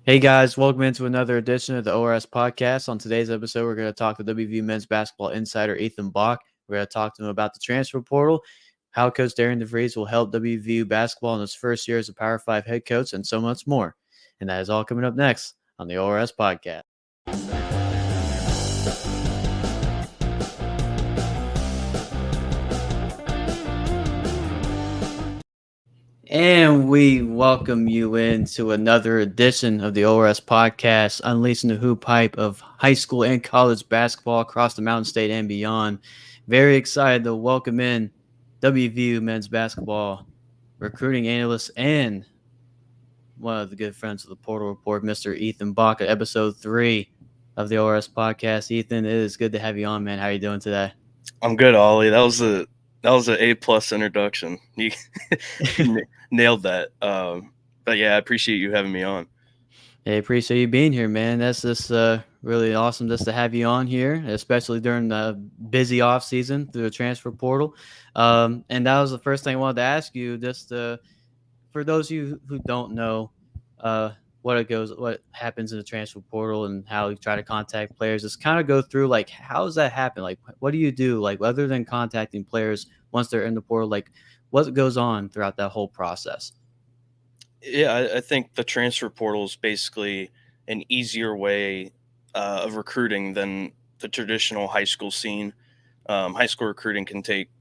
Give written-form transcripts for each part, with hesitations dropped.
Hey guys, welcome into another edition of the ORS podcast. On today's episode, we're going to talk to WVU men's basketball insider Ethan Bock. We're going to talk to him about the transfer portal, how Coach Darren DeVries will help WVU basketball in his first year as a Power 5 head coach, and so much more. And that is all coming up next on the ORS podcast. And we welcome you into another edition of the ORS podcast, unleashing the hoop hype of high school and college basketball across the Mountain State and beyond. Very excited to welcome in WVU men's basketball recruiting analyst and one of the good friends of the Portal Report, Mr. Ethan Bock, at episode 3 of the ORS podcast. Ethan, it is good to have you on, man. How are you doing today? I'm good, Ollie. That was an A+ introduction. You nailed that. But yeah, I appreciate you having me on. Hey, appreciate you being here, man. That's just really awesome just to have you on here, especially during the busy off season through the transfer portal. And that was the first thing I wanted to ask you, just for those of you who don't know what happens in the transfer portal and how you try to contact players, just kind of go through like how does that happen? Like what do you do? Like other than contacting players once they're in the portal, like what goes on throughout that whole process? Yeah, I think the transfer portal is basically an easier way of recruiting than the traditional high school scene. High school recruiting can take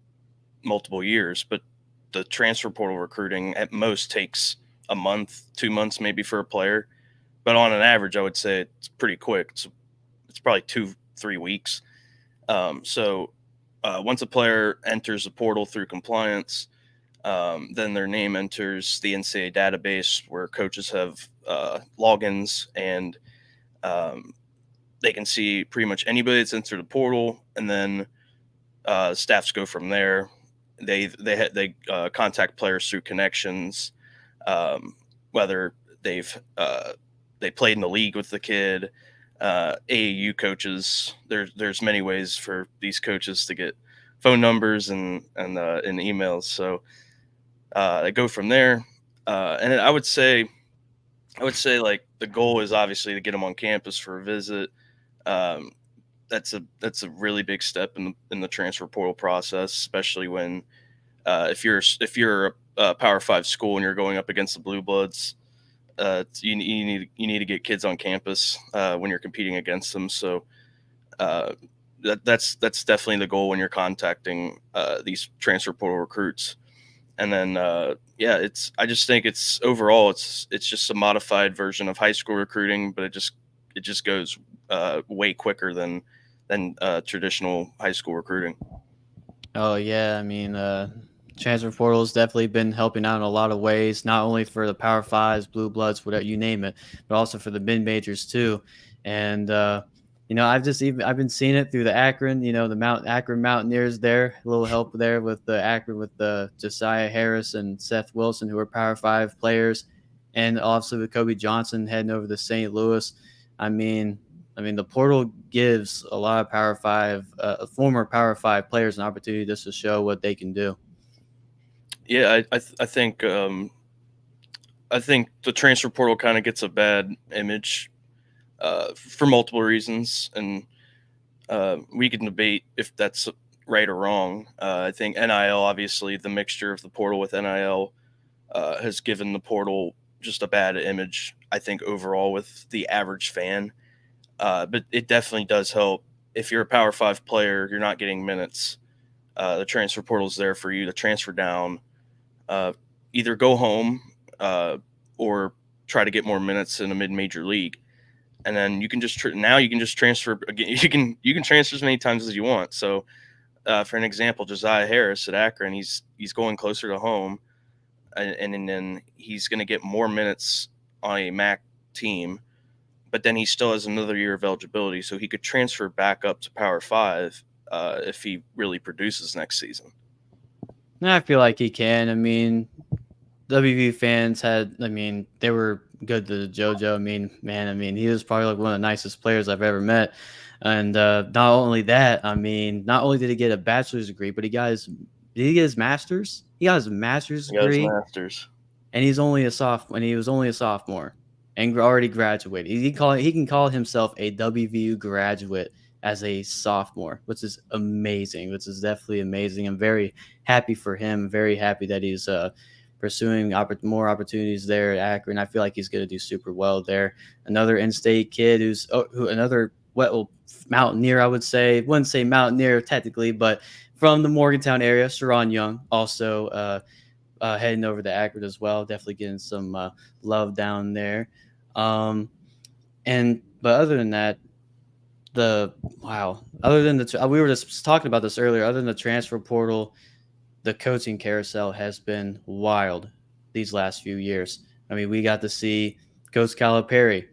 multiple years, but the transfer portal recruiting at most takes a month, 2 months maybe for a player. But on an average, I would say it's pretty quick. It's probably 2-3 weeks. So once a player enters the portal through compliance, then their name enters the NCAA database where coaches have logins, and they can see pretty much anybody that's entered the portal, and then staffs go from there. They contact players through connections, whether they played in the league with the kid, AAU coaches. There's many ways for these coaches to get phone numbers and emails. So I go from there, and I would say like the goal is obviously to get them on campus for a visit. That's a really big step in the transfer portal process, especially when if you're a Power 5 school and you're going up against the Blue Bloods. You need to get kids on campus when you're competing against them. So that's definitely the goal when you're contacting these transfer portal recruits. And then I just think it's overall it's just a modified version of high school recruiting, but it just goes way quicker than traditional high school recruiting. Oh yeah, I mean, transfer portal has definitely been helping out in a lot of ways, not only for the Power Fives, Blue Bloods, whatever you name it, but also for the mid majors too. And I've been seeing it through the Akron, the Akron Mountaineers there, a little help there with the Akron with the Josiah Harris and Seth Wilson, who are Power 5 players, and also with Kobe Johnson heading over to St. Louis. I mean, the portal gives a lot of Power 5, former Power 5 players an opportunity just to show what they can do. Yeah, I think the transfer portal kind of gets a bad image for multiple reasons, and we can debate if that's right or wrong. I think NIL, obviously, the mixture of the portal with NIL has given the portal just a bad image, I think, overall with the average fan. But it definitely does help. If you're a Power 5 player, you're not getting minutes. The transfer portal is there for you to transfer down, either go home or try to get more minutes in a mid-major league. And then you can just transfer again. You can transfer as many times as you want. So, for an example, Josiah Harris at Akron, he's going closer to home, and then he's going to get more minutes on a MAC team. But then he still has another year of eligibility, so he could transfer back up to Power 5 if he really produces next season. I feel like he can. I mean, WVU fans they were good to JoJo. He was probably like one of the nicest players I've ever met. And not only that, not only did he get a bachelor's degree, but did he get his master's? He got his master's degree. He got his master's. And he was only a sophomore. and already graduated. He can call himself a WVU graduate as a sophomore, which is amazing. Which is definitely amazing. I'm very happy for him. Very happy that he's pursuing more opportunities there at Akron. I feel like he's going to do super well there. Another in-state kid who another well mountaineer, I would say. Wouldn't say mountaineer technically, but from the Morgantown area, Sharon Young, also heading over to Akron as well. Definitely getting some love down there. Um, but other than that, the wow. Other than we were just talking about this earlier. Other than the transfer portal, the coaching carousel has been wild these last few years. I mean, we got to see Coach Calipari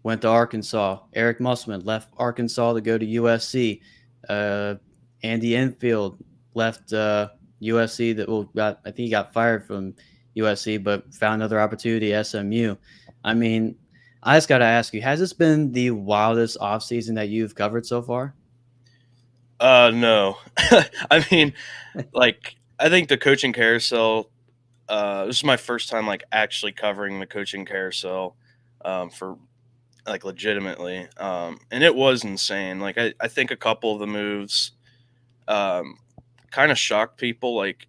went to Arkansas. Eric Musselman left Arkansas to go to USC. Andy Enfield left USC. I think he got fired from USC, but found another opportunity at SMU. I mean, I just got to ask you: has this been the wildest offseason that you've covered so far? No. I mean, like, I think the coaching carousel. This is my first time like actually covering the coaching carousel, for like legitimately, and it was insane. Like, I think a couple of the moves, um, kind of shocked people. Like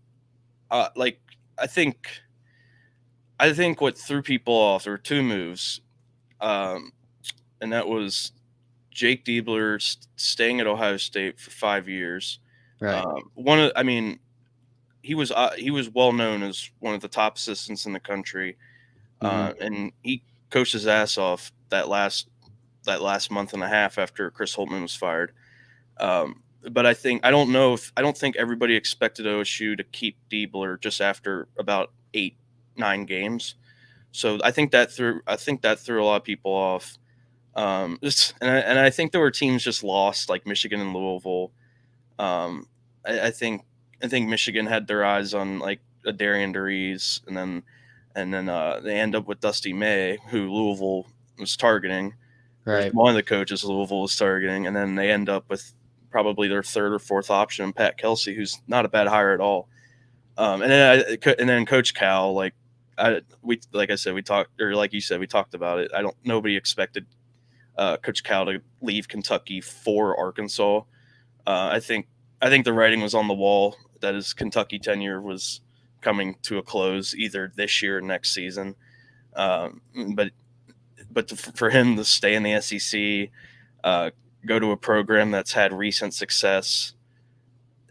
I think I think what threw people off, there were two moves, um, and that was Jake Diebler staying at Ohio State for 5 years. Right. I mean, he was well known as one of the top assistants in the country, Mm-hmm. and he coached his ass off that last month and a half after Chris Holtman was fired. But I don't know if I don't think everybody expected OSU to keep Diebler just after about 8, 9 games. So I think that threw a lot of people off. And I think there were teams just lost, like Michigan and Louisville. Um, I think Michigan had their eyes on like a Darian DeRees, and then they end up with Dusty May, who Louisville was targeting, or Right. one of the coaches Louisville was targeting, and then they end up with probably their third or fourth option, Pat Kelsey, who's not a bad hire at all. And then Coach Cal, like I said, we talked, or like you said, we talked about it. Nobody expected Coach Cal to leave Kentucky for Arkansas. I think the writing was on the wall that his Kentucky tenure was coming to a close either this year or next season. Um, but for him to stay in the SEC, go to a program that's had recent success,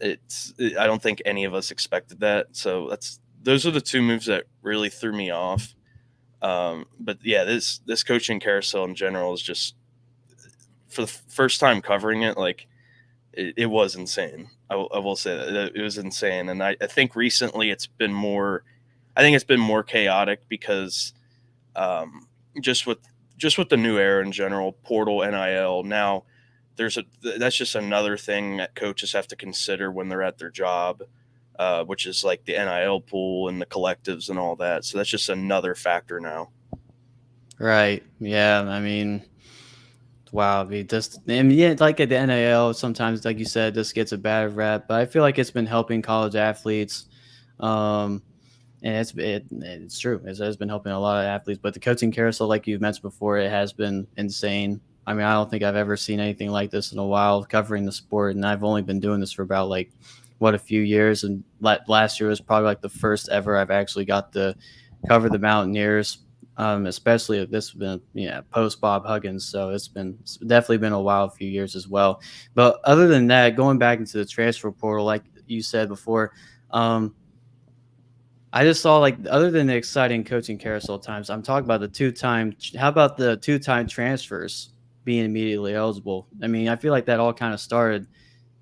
I don't think any of us expected that. So those are the two moves that really threw me off. But yeah, this coaching carousel in general is just, for the first time covering it, like it was insane. I will say that it was insane, and I think recently it's been more. I think it's been more chaotic because, um, just with the new era in general, portal, NIL. Now, that's just another thing that coaches have to consider when they're at their job, which is like the NIL pool and the collectives and all that. So that's just another factor now. Right. Yeah. I mean, wow. I mean, yeah, like at the NAL, sometimes, like you said, this gets a bad rap, but I feel like it's been helping college athletes. Um, and it's true. It has been helping a lot of athletes, but the coaching carousel, like you mentioned before, it has been insane. I mean, I don't think I've ever seen anything like this in a while covering the sport, and I've only been doing this for about like a few years. And last year was probably like the first ever I've actually got to cover the Mountaineers, especially if this has been post Bob Huggins. So it's definitely been a wild few years as well. But other than that, going back into the transfer portal, like you said before. I just saw, like, other than the exciting coaching carousel times, I'm talking about the two-time. How about the two-time transfers being immediately eligible? I mean, I feel like that all kind of started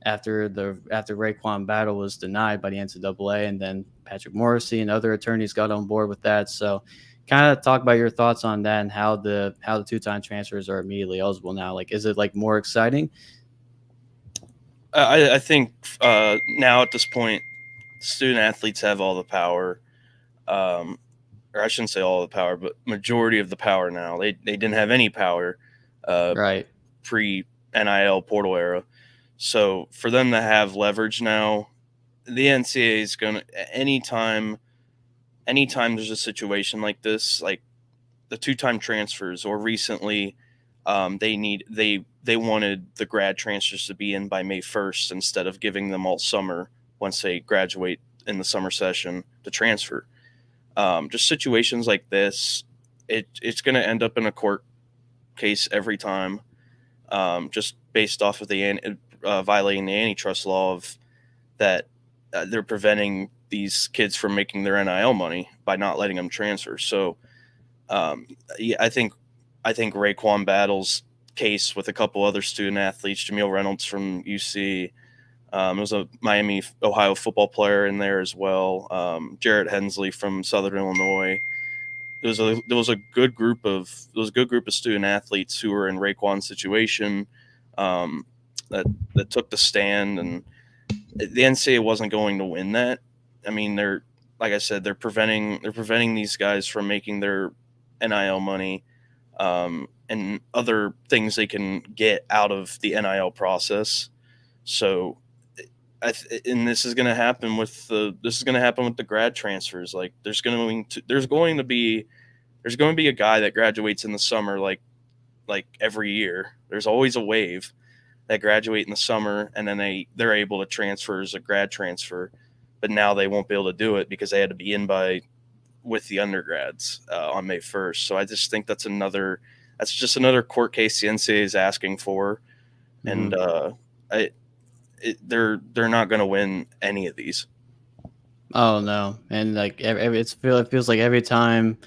after Raekwon Battle was denied by the NCAA, and then Patrick Morrissey and other attorneys got on board with that. So, kind of talk about your thoughts on that and how the two-time transfers are immediately eligible now. Like, is it like more exciting? I think now at this point, student athletes have all the power, um, or I shouldn't say all the power, but majority of the power now. They didn't have any power uh, Right. pre NIL portal era. So for them to have leverage now, the NCAA is going to anytime there's a situation like this, like the two-time transfers, or recently they wanted the grad transfers to be in by May 1st instead of giving them all summer once they graduate in the summer session to transfer. Just situations like this, it's going to end up in a court case every time, just based off of the violating the antitrust law of that they're preventing these kids from making their NIL money by not letting them transfer. So yeah, I think Raekwon Battle's case with a couple other student athletes, Jameel Reynolds from UC, there was a Miami, Ohio football player in there as well. Jarrett Hensley from Southern Illinois. There was a good group of student athletes who were in Raekwon's situation, um, that took the stand, and the NCAA wasn't going to win that. I mean, they're like I said, they're preventing these guys from making their NIL money, and other things they can get out of the NIL process. So, and this is going to happen with the grad transfers. Like, there's going to be a guy that graduates in the summer, like every year. There's always a wave that graduate in the summer, and then they're able to transfer as a grad transfer, but now they won't be able to do it because they had to be in by with the undergrads on May 1st. So I just think that's just another court case the NCAA is asking for, and Mhm. they're not going to win any of these. Oh no, and like it feels like every time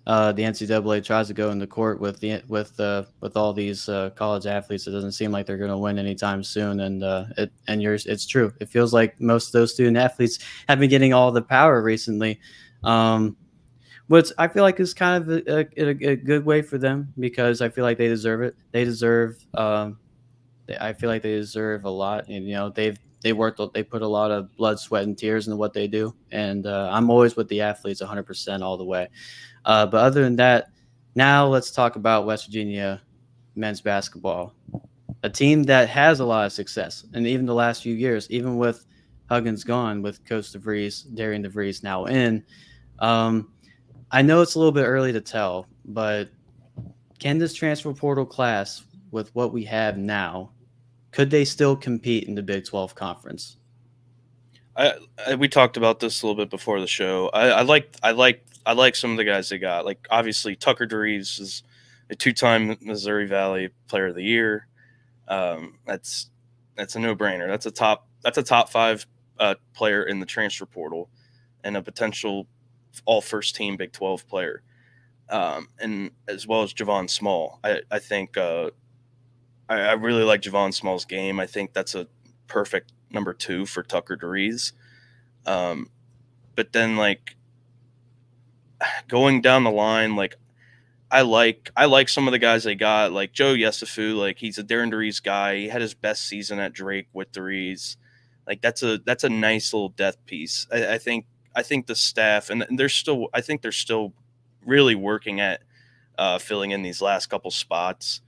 the NCAA tries to go into court with with all these college athletes, it doesn't seem like they're going to win anytime soon. And it's true. It feels like most of those student athletes have been getting all the power recently. Um, which I feel like is kind of a good way for them because I feel like they deserve it. They deserve I feel like they deserve a lot, and they put a lot of blood, sweat, and tears into what they do, and I'm always with the athletes 100% all the way. But other than that, now let's talk about West Virginia men's basketball, a team that has a lot of success, and even the last few years, even with Huggins gone, with Coach DeVries, Darian DeVries now in. Um, I know it's a little bit early to tell, but can this transfer portal class, with what we have now, could they still compete in the Big 12 conference? We talked about this a little bit before the show. I like some of the guys they got. Like, obviously Tucker DeReeves is a two-time Missouri Valley Player of the Year. That's a no-brainer. That's a top five player in the transfer portal, and a potential all first team Big 12 player. And as well as Javon Small. I think I really like Javon Small's game. I think that's a perfect number two for Tucker DeRees. Um, but then, like, going down the line, like, I like some of the guys they got, like Joe Yesufu. Like, he's a Darren DeRees guy. He had his best season at Drake with DeRees. Like, that's a nice little depth piece. I think the staff, and they're still really working at filling in these last couple spots.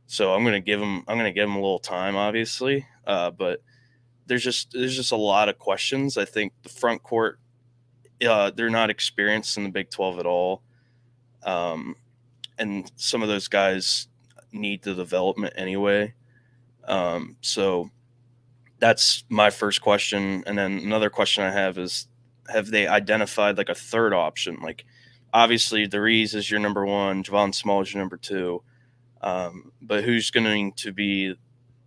So I'm gonna give them a little time, obviously. But there's just a lot of questions. I think the front court, they're not experienced in the Big 12 at all, um, and some of those guys need the development anyway. So that's my first question, and then another question I have is, have they identified like a third option? Like, obviously, DeRees is your number one, Javon Small is your number two, but who's going to be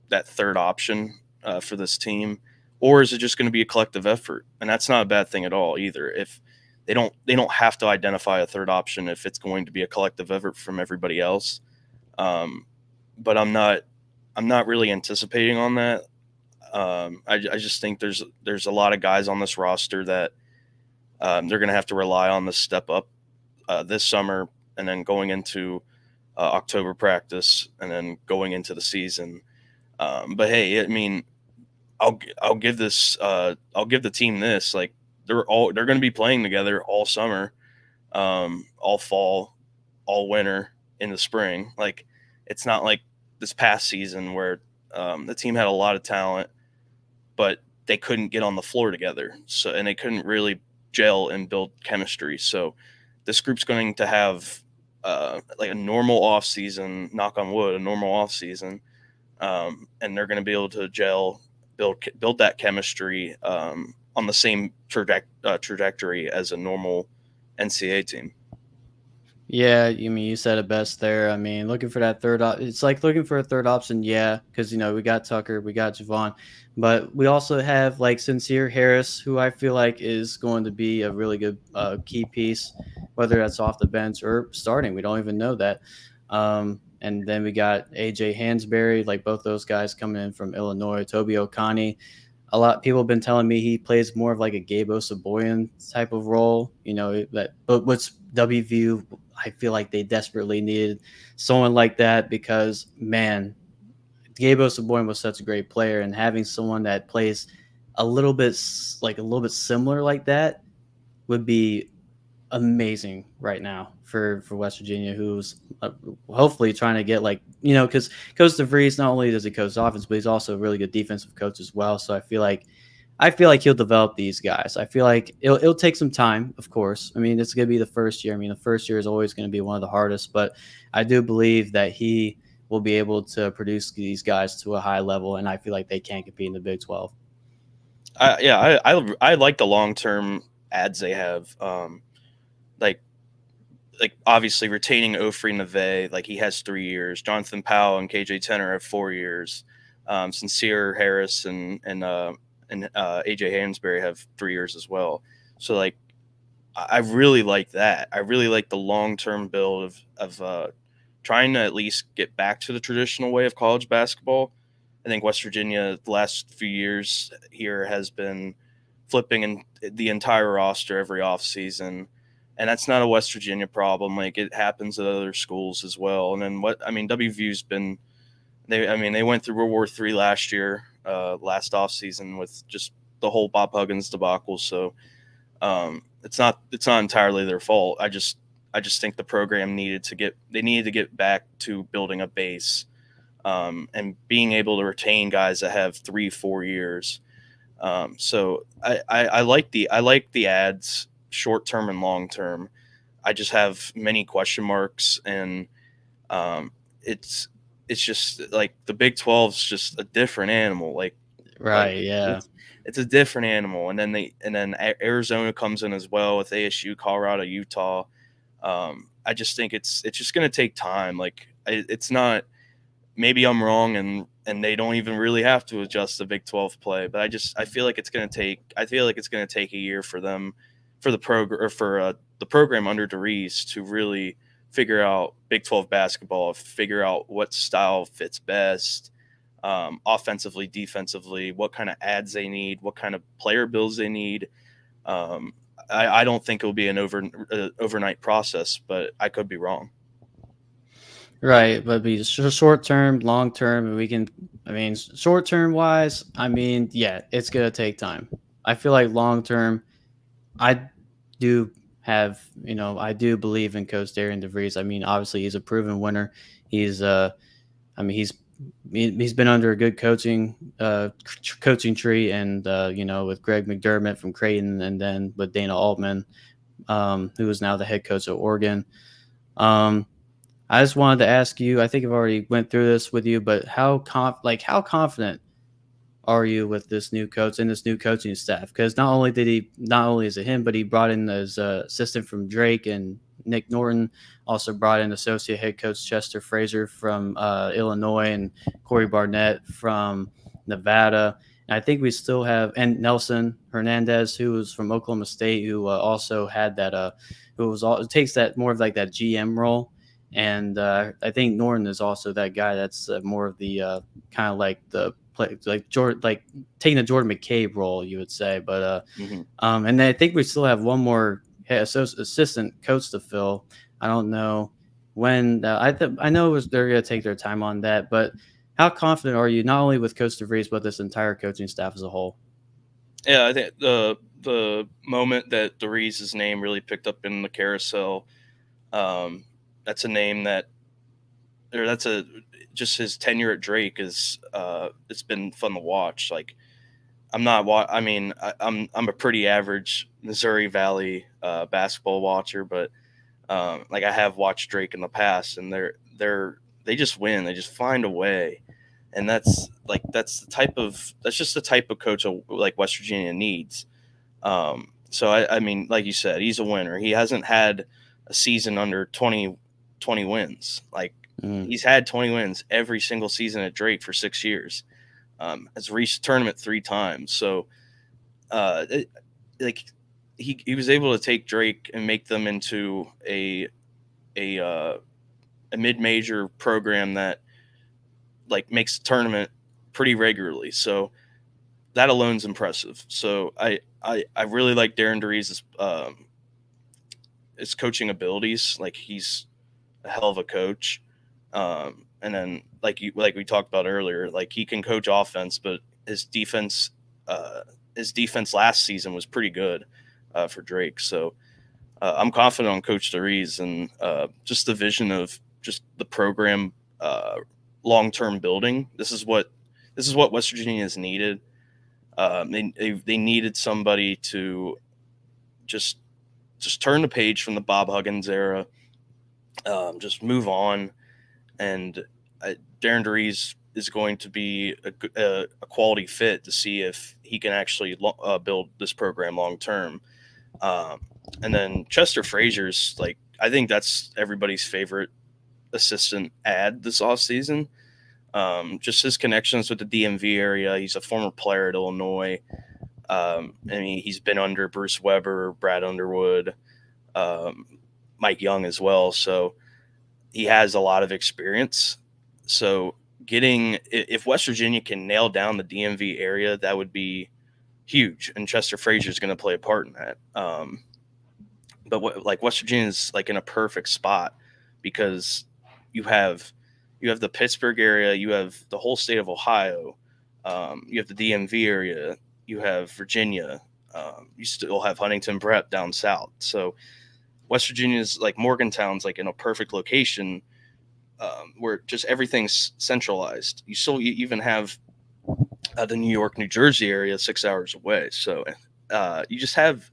that third option for this team, or is it just going to be a collective effort? And that's not a bad thing at all either. If they don't have to identify a third option if it's going to be a collective effort from everybody else. Um, but I'm not really anticipating on that. I just think there's a lot of guys on this roster that they're going to have to rely on to step up this summer, and then going into October practice, and then going into the season. But hey, I mean, I'll give the team this, like, they're going to be playing together all summer, all fall, all winter, in the spring. Like, it's not like this past season where the team had a lot of talent, but they couldn't get on the floor together. So, and they couldn't really gel and build chemistry. So this group's going to have like a normal off season, knock on wood, a normal off season, and they're going to be able to gel, build that chemistry on the same trajectory as a normal NCAA team. Yeah, you mean you said it best there. I mean, looking for that it's like looking for a third option, yeah, because we got Tucker, we got Javon, but we also have like Sincere Harris, who I feel like is going to be a really good key piece, whether that's off the bench or starting. We don't even know that. And then we got AJ Hansberry, like both those guys coming in from Illinois. Toby Okani, a lot of people have been telling me he plays more of like a Gabe Osaboyan type of role, that but what's WVU, I feel like they desperately needed someone like that because man, Gabe Osaboyan was such a great player, and having someone that plays a little bit similar like that would be amazing right now for West Virginia, who's hopefully trying to get because Coach DeVries, not only does he coach offense, but he's also a really good defensive coach as well. So I feel like he'll develop these guys. I feel like it'll take some time, of course. I mean, it's going to be the first year. I mean, the first year is always going to be one of the hardest, but I do believe that he will be able to produce these guys to a high level, and I feel like they can compete in the Big 12. I like the long term ads they have. Like obviously retaining Ofri Neve, like he has 3 years. Jonathan Powell and KJ Tenner have 4 years. Sincere Harris and AJ Hansberry have 3 years as well. So like I really like that. I really like the long term build of trying to at least get back to the traditional way of college basketball. I think West Virginia the last few years here has been flipping in the entire roster every offseason. And that's not a West Virginia problem. Like it happens at other schools as well. And then WVU's been they went through World War III last year, last offseason with just the whole Bob Huggins debacle. So it's not entirely their fault. I just think the program needed to get back to building a base, and being able to retain guys that have 3-4 years. So I like the ads short term and long term. I just have many question marks, and um, it's it's just like the Big 12 is just a different animal. Like Right? Yeah. it's a different animal, and then Arizona comes in as well with ASU, Colorado, Utah. I just think it's just going to take time. Like it's not. Maybe I'm wrong, and they don't even really have to adjust the Big 12 play. But I feel like it's going to take. I feel like it's going to take a year for them, for the program, or for the program under DeReese to really figure out Big 12 basketball, figure out what style fits best, offensively, defensively, what kind of ads they need, what kind of player builds they need. Um, I don't think it will be an overnight process, but I could be wrong. Right, but be short term, long term, and I mean, short term wise, I mean, yeah, it's gonna take time. I feel like long term, I do I do believe in Coach Darian DeVries. I mean, obviously, he's a proven winner. He's, I mean, he's been under a good coaching tree, and with Greg McDermott from Creighton, and then with Dana Altman, who is now the head coach at Oregon. Um, I just wanted to ask you. I think I've already went through this with you, but how confident are you with this new coach and this new coaching staff? Because not only is it him, but he brought in his assistant from Drake, and Nick Norton also brought in associate head coach Chester Fraser from Illinois, and Corey Barnett from Nevada. And I think we still have and Nelson Hernandez, who was from Oklahoma State, who also had that who was all takes that more of like that GM role. And I think Norton is also that guy that's more of the kind of like the play, like Jordan, like taking the Jordan McCabe role, you would say. But Hmm. and then I think we still have one more assistant coach to fill. I don't know when. I know they're going to take their time on that. But how confident are you, not only with Coach DeVries, but this entire coaching staff as a whole? Yeah, I think the moment that DeReese's name really picked up in the carousel, um, that's a name that, or that's a just his tenure at Drake is it's been fun to watch. Like I'm not I mean I'm a pretty average Missouri Valley basketball watcher, but Like I have watched Drake in the past, and they just win. They just find a way, and that's just the type of coach like West Virginia needs. So I mean, like you said, he's a winner. He hasn't had a season under 20 wins. Like Mm. he's had 20 wins every single season at Drake for 6 years. Has reached tournament 3 times. So it, like he was able to take Drake and make them into a uh, a mid major program that like makes the tournament pretty regularly. So that alone's impressive. So I really like Darren DeRee's his coaching abilities. Like he's a hell of a coach. And then like we talked about earlier, like he can coach offense, but uh, his defense last season was pretty good for Drake. So I'm confident on Coach DeRees and just the vision of just the program long term building. This is what West Virginia has needed. They needed somebody to just just turn the page from the Bob Huggins era, just move on, and Darren DeRees is going to be a quality fit to see if he can actually build this program long term. Um, and then Chester Frazier's like I think that's everybody's favorite assistant ad this offseason. Just his connections with the DMV area. He's a former player at Illinois. I mean, he's been under Bruce Weber, Brad Underwood, um, Mike Young as well. So he has a lot of experience. So getting if West Virginia can nail down the DMV area, that would be huge, and Chester Frazier is going to play a part in that. But like West Virginia is like in a perfect spot because you have the Pittsburgh area, you have the whole state of Ohio, you have the DMV area, you have Virginia, you still have Huntington Prep down south. So West Virginia's like Morgantown's like in a perfect location where just everything's centralized. You even have the New York, New Jersey area 6 hours away. So you just have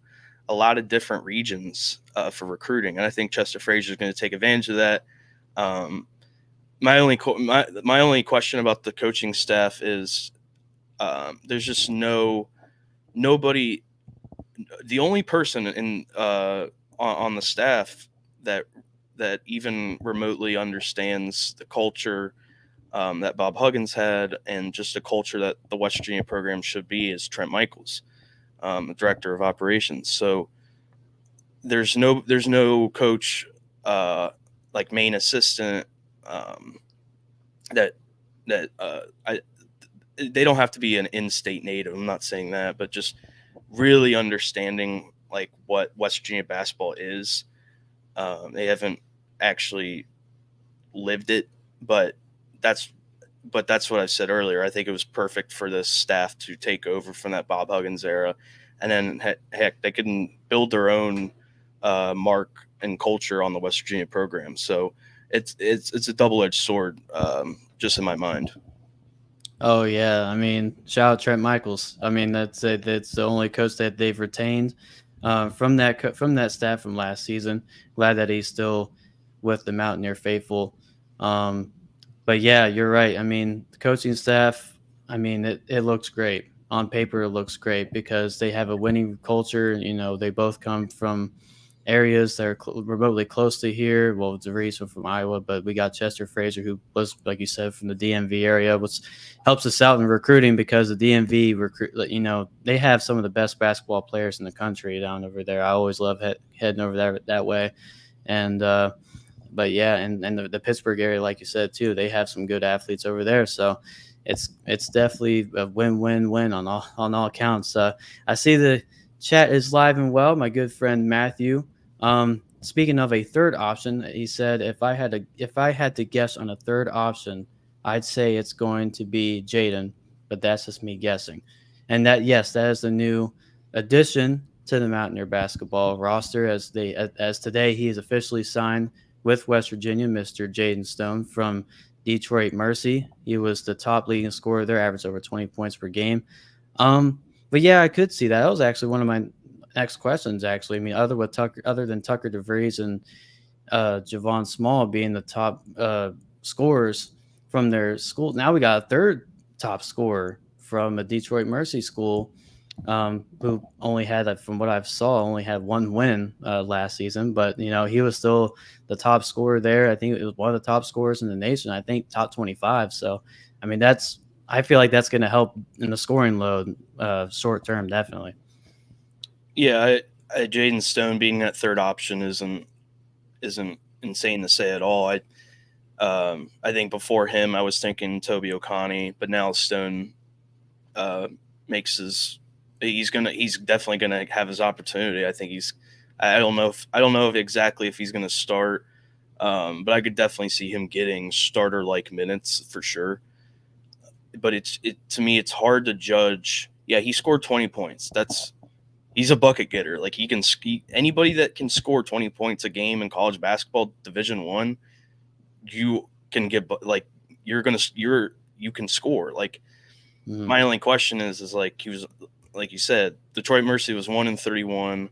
a lot of different regions for recruiting, and I think Chester Frazier is going to take advantage of that. Um, my only question about the coaching staff is there's just nobody. The only person on the staff that even remotely understands the culture that Bob Huggins had and just the culture that the West Virginia program should be is Trent Michaels, the director of operations. So there's no coach like main assistant um, that I they don't have to be an in-state native. I'm not saying that, but just really understanding like what West Virginia basketball is. They haven't actually lived it, but that's that's what I said earlier. I think it was perfect for this staff to take over from that Bob Huggins era, and then heck, they can build their own mark and culture on the West Virginia program. So it's a double edged sword, just in my mind. Oh yeah, I mean, shout out Trent Michaels. I mean, that's the only coach that they've retained from that staff from last season. Glad that he's still with the Mountaineer faithful. Um, but yeah, you're right. I mean, the coaching staff. I mean, it looks great on paper. It looks great because they have a winning culture. You know, they both come from areas that are remotely close to here. Well, DeVries from Iowa, but we got Chester Frazier, who was, like you said, from the DMV area, which helps us out in recruiting because the DMV they have some of the best basketball players in the country down over there. I always love heading over there that way, and but yeah, and the Pittsburgh area, like you said too, they have some good athletes over there. So it's definitely a win-win-win on all counts. I see the chat is live and well. My good friend Matthew. Speaking of a third option, he said if I had to guess on a third option, I'd say it's going to be Jaden, but that's just me guessing. And that yes, that is the new addition to the Mountaineer basketball roster as today he is officially signed with West Virginia, Mr. Jaden Stone from Detroit Mercy. He was the top leading scorer there, averaged over 20 points per game. But yeah, I could see that. That was actually one of my next questions. Actually, I mean, other than Tucker DeVries and Javon Small being the top scorers from their school. Now we got a third top scorer from a Detroit Mercy school, who only had, from what I saw, only had one win last season. But he was still the top scorer there. I think it was one of the top scorers in the nation. I think top 25. So, I mean, I feel like that's going to help in the scoring load short term, definitely. Yeah, Jaden Stone being that third option isn't insane to say at all. I think before him I was thinking Toby O'Connie, but now Stone uh, makes his he's definitely gonna have his opportunity. I think I don't know if exactly if he's gonna start, but I could definitely see him getting starter like minutes for sure. But to me it's hard to judge. Yeah, he scored 20 points. He's a bucket getter. Like he can ski. Anybody that can score 20 points a game in college basketball, Division One, you can get like you can score. Like my only question is like he was like you said, Detroit Mercy was 1-31.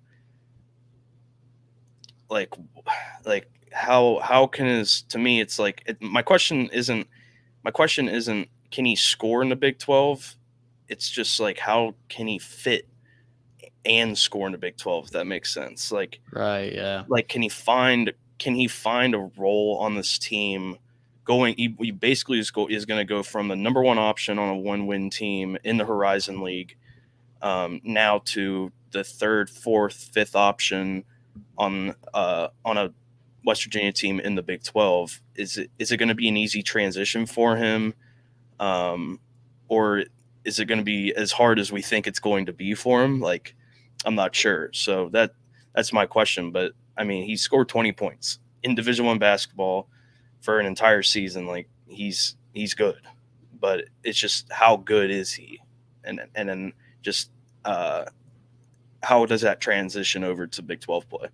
Like how can his to me it's like my question isn't can he score in the Big 12? It's just like how can he fit and score in the Big 12, if that makes sense. Like Right, yeah. Like can he find a role on this team he basically is going to go from the number one option on a one-win team in the Horizon League, now to the third, fourth, fifth option on a West Virginia team in the Big 12. Is it going to be an easy transition for him, or is it going to be as hard as we think it's going to be for him? Like, I'm not sure. So that's my question. But I mean, he scored 20 points in Division I basketball for an entire season. Like he's good, but it's just how good is he, and then just how does that transition over to Big 12 play?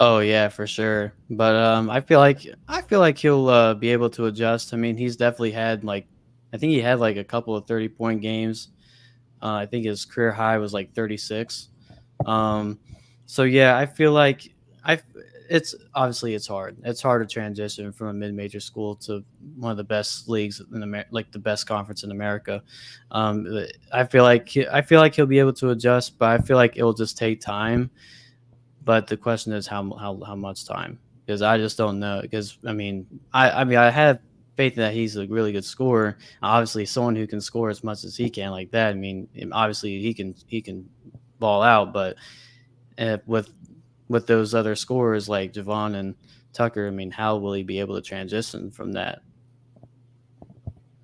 Oh yeah, for sure. But I feel like he'll be able to adjust. I mean, he's definitely had I think he had like a couple of 30-point games. I think his career high was like 36. Um, so yeah, I feel like I it's obviously it's hard. It's hard to transition from a mid-major school to one of the best leagues in like the best conference in America. I feel like he'll be able to adjust, but I feel like it will just take time. But the question is how much time? Because I just don't know. Because I have faith that he's a really good scorer. Obviously, someone who can score as much as he can like that. I mean, obviously he can ball out, but with those other scorers like Javon and Tucker, I mean, how will he be able to transition from that?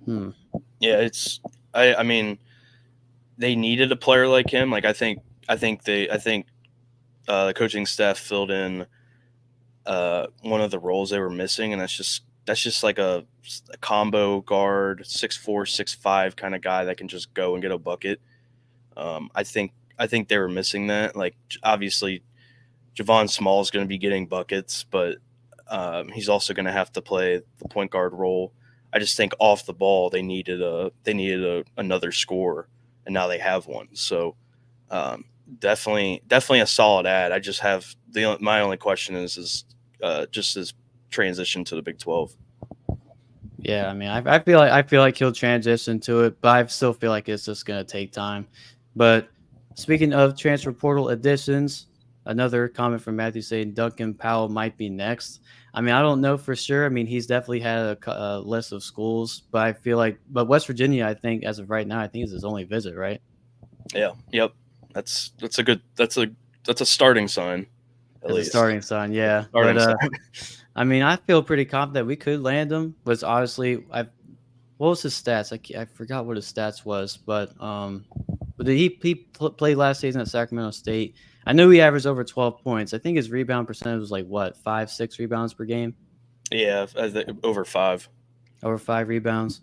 Hmm. Yeah, I mean they needed a player like him. Like I think the coaching staff filled in one of the roles they were missing, and that's just like a combo guard, 6'4", 6'5" kind of guy that can just go and get a bucket. I think they were missing that. Like obviously, Javon Small is going to be getting buckets, but he's also going to have to play the point guard role. I just think off the ball they needed another scorer, and now they have one. So definitely a solid ad. I just have my only question is just his transition to the Big 12. Yeah, I mean, I feel like he'll transition to it, but I still feel like it's just gonna take time. But speaking of transfer portal additions, another comment from Matthew saying Duncan Powell might be next. I mean, I don't know for sure. I mean, he's definitely had a list of schools, but I feel like, but West Virginia, I think as of right now, I think is his only visit, right? Yeah, yep. That's a good that's a starting sign at As a least. starting sign, yeah. But Starting sign. I mean, I feel pretty confident we could land him. But obviously, what was his stats? I forgot what his stats was, but did he play last season at Sacramento State? I knew he averaged over 12 points. I think his rebound percentage was like what 5, 6 rebounds per game, Yeah, over 5. over 5 rebounds.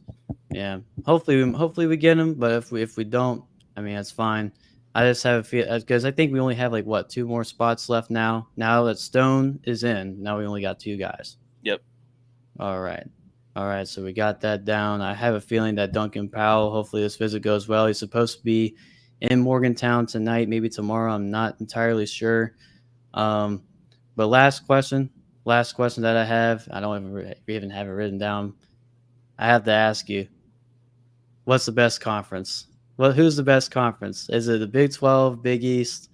Yeah, hopefully we get him. But if we don't, I mean that's fine. I just have a feel because I think we only have like what 2 more spots left now. Now that Stone is in, now we only got 2 guys. Yep. All right. All right. So we got that down. I have a feeling that Duncan Powell, hopefully this visit goes well. He's supposed to be in Morgantown tonight, maybe tomorrow. I'm not entirely sure. Um, but last question. last question that I have, I don't even have it written down. I have to ask you, what's the best conference? Well, who's the best conference? Is it the Big 12, Big East?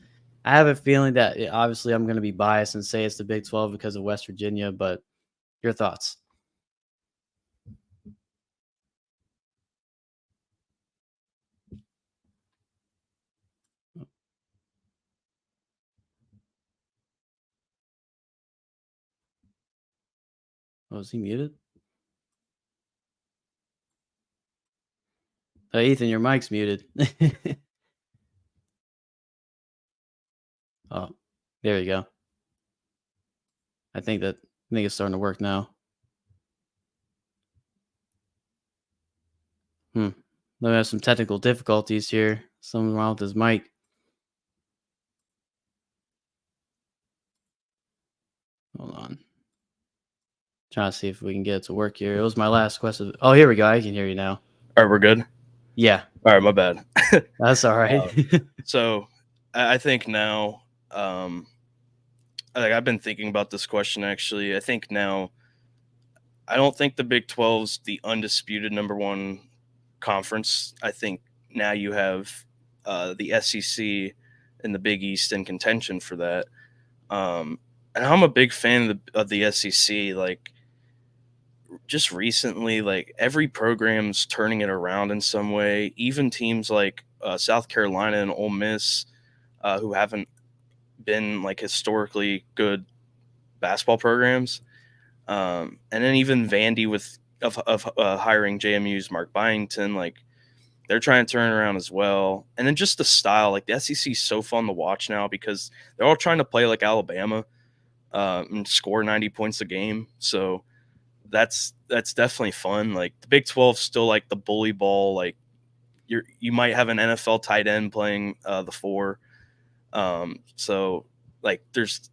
I have a feeling that obviously I'm going to be biased and say it's the Big 12 because of West Virginia, but your thoughts? Oh, is he muted? Oh, Ethan, your mic's muted. Oh, there you go. I think it's starting to work now. Hmm. We have some technical difficulties here. Something wrong with his mic. Hold on. Trying to see if we can get it to work here. It was my last question. Oh, here we go. I can hear you now. All right, we're good. Yeah, All right, my bad. that's all right. So I think now, like I've been thinking about this question actually. I think now I don't think the Big 12's the undisputed number one conference. I think now you have the SEC and the Big East in contention for that. And I'm a big fan of the SEC. Like just recently, like every program's turning it around in some way. Even teams like South Carolina and Ole Miss, who haven't been like historically good basketball programs, and then even Vandy with of hiring JMU's Mark Byington, like they're trying to turn around as well. And then just the style, like the SEC is so fun to watch now because they're all trying to play like Alabama and score 90 points a game. So that's definitely fun. Like the Big 12 still like the bully ball. Like you might have an NFL tight end playing the four. So like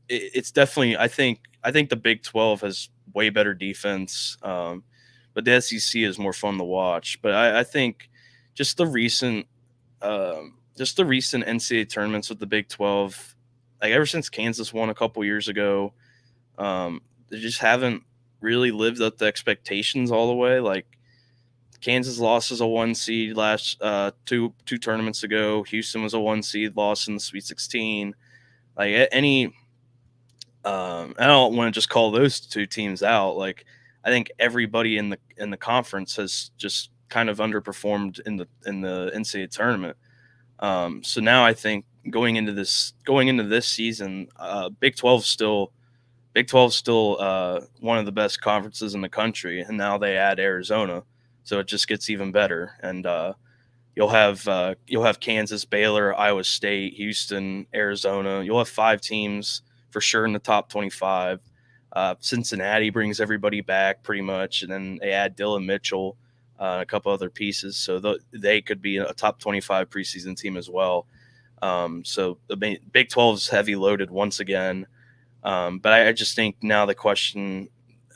it's definitely I think the Big 12 has way better defense. But the SEC is more fun to watch. But I think just the recent NCAA tournaments with the Big 12, like ever since Kansas won a couple years ago, they just haven't really lived up to expectations all the way. Like Kansas lost as a one seed last two tournaments ago. Houston was a one seed, lost in the Sweet 16. Like any, I don't want to just call those two teams out. Like I think everybody in the conference has just kind of underperformed in the NCAA tournament. So now I think going into this season, Big 12 still one of the best conferences in the country, and now they add Arizona, so it just gets even better. And you'll have Kansas, Baylor, Iowa State, Houston, Arizona. You'll have five teams for sure in the top 25. Cincinnati brings everybody back pretty much, and then they add Dylan Mitchell, a couple other pieces, so they could be a top 25 preseason team as well. So the Big 12 is heavy loaded once again. But I just think now the question,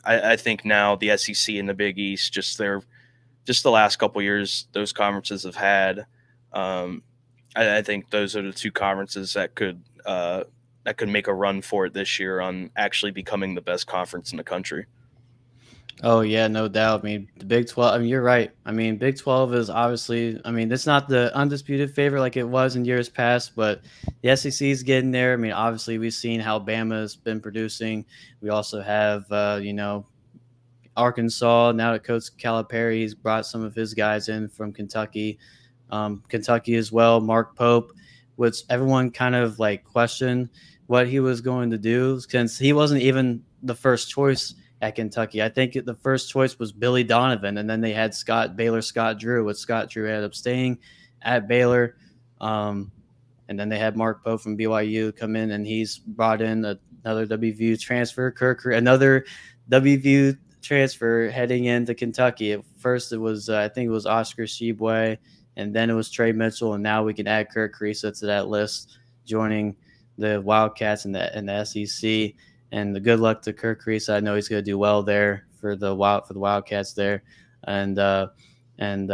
I think now the SEC and the Big East, just the last couple years those conferences have had. Um, I think those are the two conferences that could make a run for it this year on actually becoming the best conference in the country. Oh yeah, no doubt. I mean, the Big 12. I mean, you're right. I mean, Big 12 is obviously. I mean, it's not the undisputed favorite like it was in years past, but the SEC is getting there. I mean, obviously we've seen how Bama's been producing. We also have, Arkansas now that Coach Calipari's brought some of his guys in from Kentucky, Kentucky as well. Mark Pope, which everyone kind of like questioned what he was going to do since he wasn't even the first choice at Kentucky. I think the first choice was Billy Donovan, and then they had Scott Drew, with Scott Drew ended up staying at Baylor. Um, and then they had Mark Pope from BYU come in, and he's brought in another WVU transfer, another WVU transfer heading into Kentucky. At first, it was I think it was Oscar Shibwe, and then it was Trey Mitchell, and now we can add Kirk Kriisa to that list, joining the Wildcats and the SEC. And the good luck to Kirk Kriisa. I know he's going to do well there for the Wildcats there, and and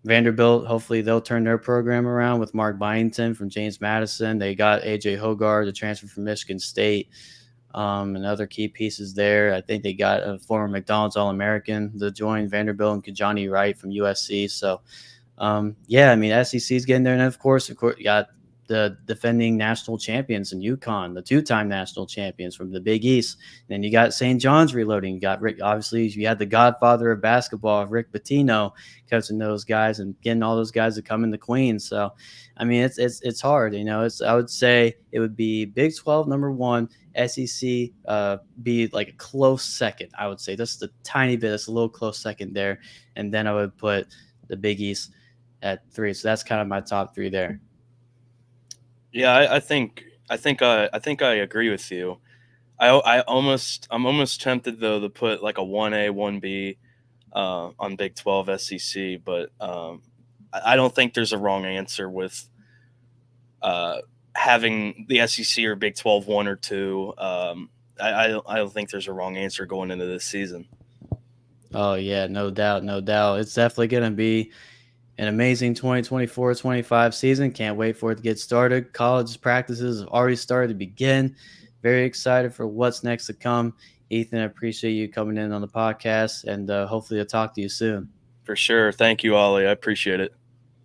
Vanderbilt, hopefully they'll turn their program around with Mark Byington from James Madison. They got AJ Hogarth, the transfer from Michigan State. and other key pieces there. I think they got a former McDonald's All-American to join Vanderbilt and Kajani Wright from USC. So yeah, I mean, SEC is getting there, and of course, you got the defending national champions in UConn, the two-time national champions from the Big East. And then you got St. John's reloading. You got Rick. Obviously, you had the godfather of basketball, Rick Pitino, coaching those guys and getting all those guys to come in the Queen. So, I mean, it's hard. You know, I would say it would be Big 12 number one, SEC be like a close second. I would say just a tiny bit. It's a little close second there, and then I would put the Big East at 3. So that's kind of my top 3 there. Yeah, I think I agree with you. I'm almost tempted though to put like a 1A 1B on Big 12 SEC, but I don't think there's a wrong answer with uh, having the SEC or Big 12 1 or 2. I don't think there's a wrong answer going into this season. Oh yeah, no doubt, no doubt. It's definitely going to be an amazing 2024-25 season. Can't wait for it to get started. College practices have already started to begin. Very excited for what's next to come. Ethan, I appreciate you coming in on the podcast, and hopefully I'll talk to you soon. For sure. Thank you, Ollie. I appreciate it.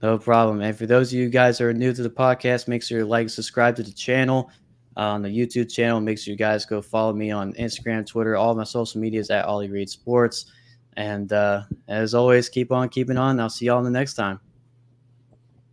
No problem. And for those of you guys who are new to the podcast, make sure you like and subscribe to the channel on the YouTube channel. Make sure you guys go follow me on Instagram, Twitter, all my social medias at Ollie Reed Sports. And as always, keep on keeping on. I'll see y'all in the next time.